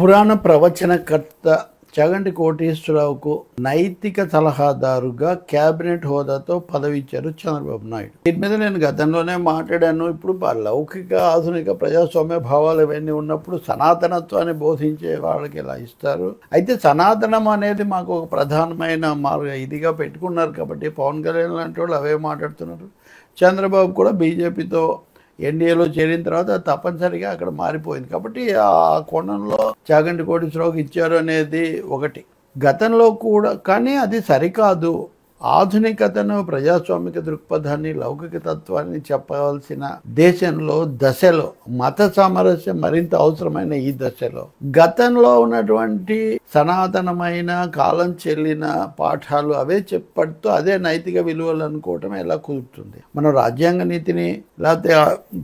పురాణ ప్రవచనకర్త చాగంటి కోటేశ్వరరావుకు నైతిక సలహాదారుగా కేబినెట్ హోదాతో పదవి ఇచ్చారు చంద్రబాబు నాయుడు. దీని మీద నేను గతంలోనే మాట్లాడాను. ఇప్పుడు లౌకిక ఆధునిక ప్రజాస్వామ్య భావాలు ఇవన్నీ ఉన్నప్పుడు సనాతనత్వాన్ని బోధించే వాళ్ళకి ఇలా ఇస్తారు. అయితే సనాతనం అనేది మాకు ఒక ప్రధానమైన ఇదిగా పెట్టుకున్నారు కాబట్టి పవన్ కళ్యాణ్ లాంటి వాళ్ళు అవే మాట్లాడుతున్నారు. చంద్రబాబు కూడా బీజేపీతో ఎన్డీఏలో చేరిన తర్వాత తప్పనిసరిగా అక్కడ మారిపోయింది. కాబట్టి ఆ కోణంలో చాగంటి కోటేశ్వరరావుకి ఇచ్చారు అనేది ఒకటి. గతంలో కూడా కానీ అది సరికాదు. ఆధునికతను, ప్రజాస్వామిక దృక్పథాన్ని, లౌకిక తత్వాన్ని చెప్పవలసిన దేశంలో దశలో మత సామరస్యం మరింత అవసరమైన ఈ దశలో గతంలో ఉన్నటువంటి సనాతనమైన కాలం చెల్లిన పాఠాలు అవే చెప్పడుతూ అదే నైతిక విలువలు అనుకోవటం ఎలా కుదురుతుంది? మనం రాజ్యాంగ నీతిని లేకపోతే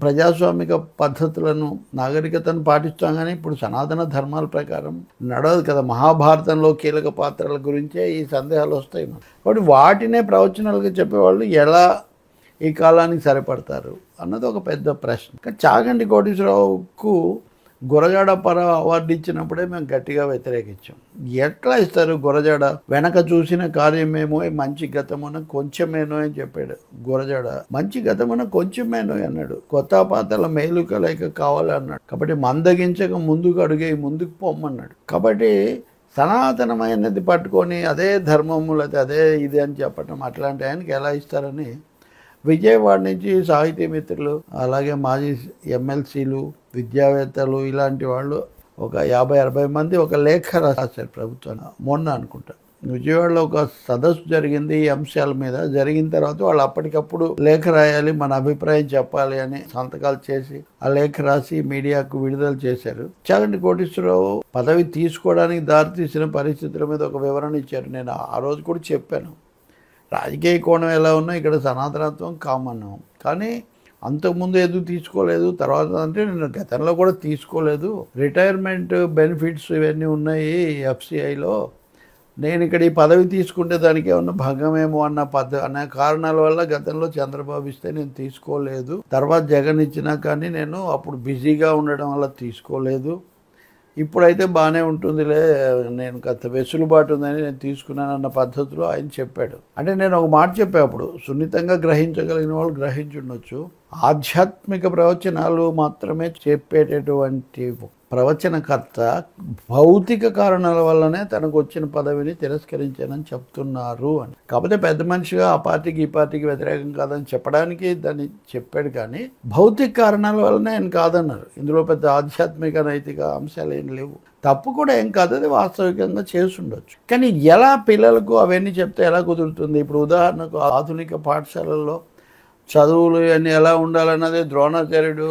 ప్రజాస్వామిక పద్ధతులను, నాగరికతను పాటిస్తాం కానీ ఇప్పుడు సనాతన ధర్మాల ప్రకారం నడవదు కదా. మహాభారతంలో కీలక పాత్రల గురించే ఈ సందేహాలు వస్తాయి. కాబట్టి వాటినే ప్రవచనాలుగా చెప్పేవాళ్ళు ఎలా ఈ కాలానికి సరిపడతారు అన్నది ఒక పెద్ద ప్రశ్న. కానీ చాగంటి కోటేశ్వరరావుకు గురజాడ అవార్డు ఇచ్చినప్పుడే మేము గట్టిగా వ్యతిరేకించాం. ఎట్లా ఇస్తారు? గురజాడ వెనక చూసిన కార్యమేమో మంచి గతమున కొంచెమేనో అని చెప్పాడు. గురజాడ మంచి గతమున కొంచెమేనో అన్నాడు. కొత్త పాతల మేలు కలయిక కావాలి అన్నాడు. కాబట్టి మందగించక ముందుకు అడుగే ముందుకు పొమ్మన్నాడు. కాబట్టి సనాతనమైనది పట్టుకొని అదే ధర్మము లేకపోతే అదే ఇది అని చెప్పటం అట్లాంటి ఆయనకి ఎలా ఇస్తారని విజయవాడ నుంచి సాహితీ మిత్రులు, అలాగే మాజీ ఎమ్మెల్సీలు, విద్యావేత్తలు ఇలాంటి వాళ్ళు ఒక 50-60 మంది ఒక లేఖ రాశారు ప్రభుత్వాన్ని. మొన్న అనుకుంటా విజయవాడలో ఒక సదస్సు జరిగింది ఈ అంశాల మీద. జరిగిన తర్వాత వాళ్ళు అప్పటికప్పుడు లేఖ రాయాలి, మన అభిప్రాయం చెప్పాలి అని సంతకాలు చేసి ఆ లేఖ రాసి మీడియాకు విడుదల చేశారు. చాగంటి కోటేశ్వరరావు పదవి తీసుకోవడానికి దారితీసిన పరిస్థితుల మీద ఒక వివరణ ఇచ్చారు. నేను ఆ రోజు కూడా చెప్పాను, రాజకీయ కోణం ఎలా ఉన్నా ఇక్కడ సనాతనత్వం కామన్. కానీ అంతకుముందు ఎందుకు తీసుకోలేదు, తర్వాత అంటే నేను గతంలో కూడా తీసుకోలేదు. రిటైర్మెంట్ బెనిఫిట్స్ ఇవన్నీ ఉన్నాయి ఎఫ్సిఐలో. నేను ఇక్కడ ఈ పదవి తీసుకుంటే దానికి ఏమన్నా భంగమేమో అన్న కారణాల వల్ల గతంలో చంద్రబాబు ఇస్తే నేను తీసుకోలేదు. తర్వాత జగన్ ఇచ్చినా కానీ నేను అప్పుడు బిజీగా ఉండడం వల్ల తీసుకోలేదు. ఇప్పుడైతే బాగానే ఉంటుందిలే, నేను కొంత వెసులుబాటు ఉందని నేను తీసుకున్నానన్న పద్ధతిలో ఆయన చెప్పాడు. అంటే నేను ఒక మాట చెప్పేప్పుడు సున్నితంగా గ్రహించగలిగిన వాళ్ళు గ్రహించుండొచ్చు. ఆధ్యాత్మిక ప్రవచనాలు మాత్రమే చెప్పేటటువంటి ప్రవచనకర్త భౌతిక కారణాల వల్లనే తనకు వచ్చిన పదవిని తిరస్కరించానని చెప్తున్నారు అని. కాకపోతే పెద్ద మనిషిగా ఆ పార్టీకి ఈ పార్టీకి వ్యతిరేకం కాదని చెప్పడానికి దాన్ని చెప్పాడు. కానీ భౌతిక కారణాల వల్లనే ఆయన కాదన్నారు. ఇందులో పెద్ద ఆధ్యాత్మిక నైతిక అంశాలు ఏం లేవు. తప్పు కూడా ఏం కాదు, అది వాస్తవికంగా చేసుండొచ్చు. కానీ ఎలా పిల్లలకు అవన్నీ చెప్తే ఎలా కుదురుతుంది? ఇప్పుడు ఉదాహరణకు ఆధునిక పాఠశాలల్లో చదువులు ఇవన్నీ ఎలా ఉండాలన్నది ద్రోణాచార్యుడు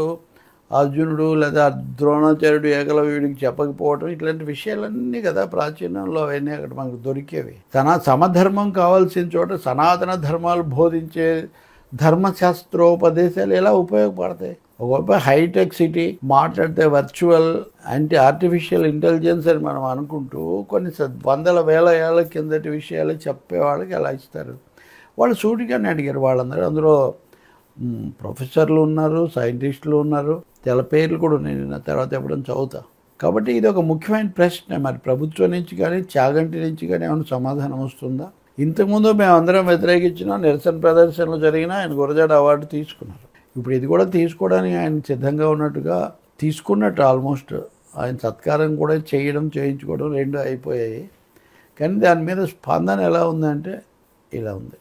అర్జునుడు లేదా ద్రోణాచార్యుడు ఏకలవ్యుడికి చెప్పకపోవడం, ఇట్లాంటి విషయాలన్నీ కదా ప్రాచీనంలో అవన్నీ అక్కడ మనకు దొరికేవి. సమధర్మం కావాల్సిన చోట సనాతన ధర్మాలు బోధించే ధర్మశాస్త్రోపదేశాలు ఎలా ఉపయోగపడతాయి? ఒక హైటెక్ సిటీ మాట్లాడితే వర్చువల్ ఆర్టిఫిషియల్ ఇంటెలిజెన్స్ అని మనం అనుకుంటూ కొన్ని వందల వేల ఏళ్ల కిందటి విషయాలు చెప్పేవాళ్ళకి ఎలా ఇస్తారు? వాళ్ళు సూటిగానే అడిగారు వాళ్ళందరూ. అందులో ప్రొఫెసర్లు ఉన్నారు, సైంటిస్టులు ఉన్నారు, తెల పేర్లు కూడా నేను తర్వాత ఎప్పుడైనా చదువుతా. కాబట్టి ఇది ఒక ముఖ్యమైన ప్రశ్న. మరి ప్రభుత్వం నుంచి కానీ చాగంటి నుంచి కానీ ఏమైనా సమాధానం వస్తుందా? ఇంతకుముందు మేము అందరం వ్యతిరేకించిన నిరసన ప్రదర్శనలు జరిగినా ఆయన గురజాడ అవార్డు తీసుకున్నారు. ఇప్పుడు ఇది కూడా తీసుకోవడానికి ఆయన సిద్ధంగా ఉన్నట్టుగా తీసుకున్నట్టు ఆల్మోస్ట్. ఆయన సత్కారం కూడా చేయించుకోవడం రెండు అయిపోయాయి. కానీ దాని మీద స్పందన ఎలా ఉందంటే ఇలా ఉంది.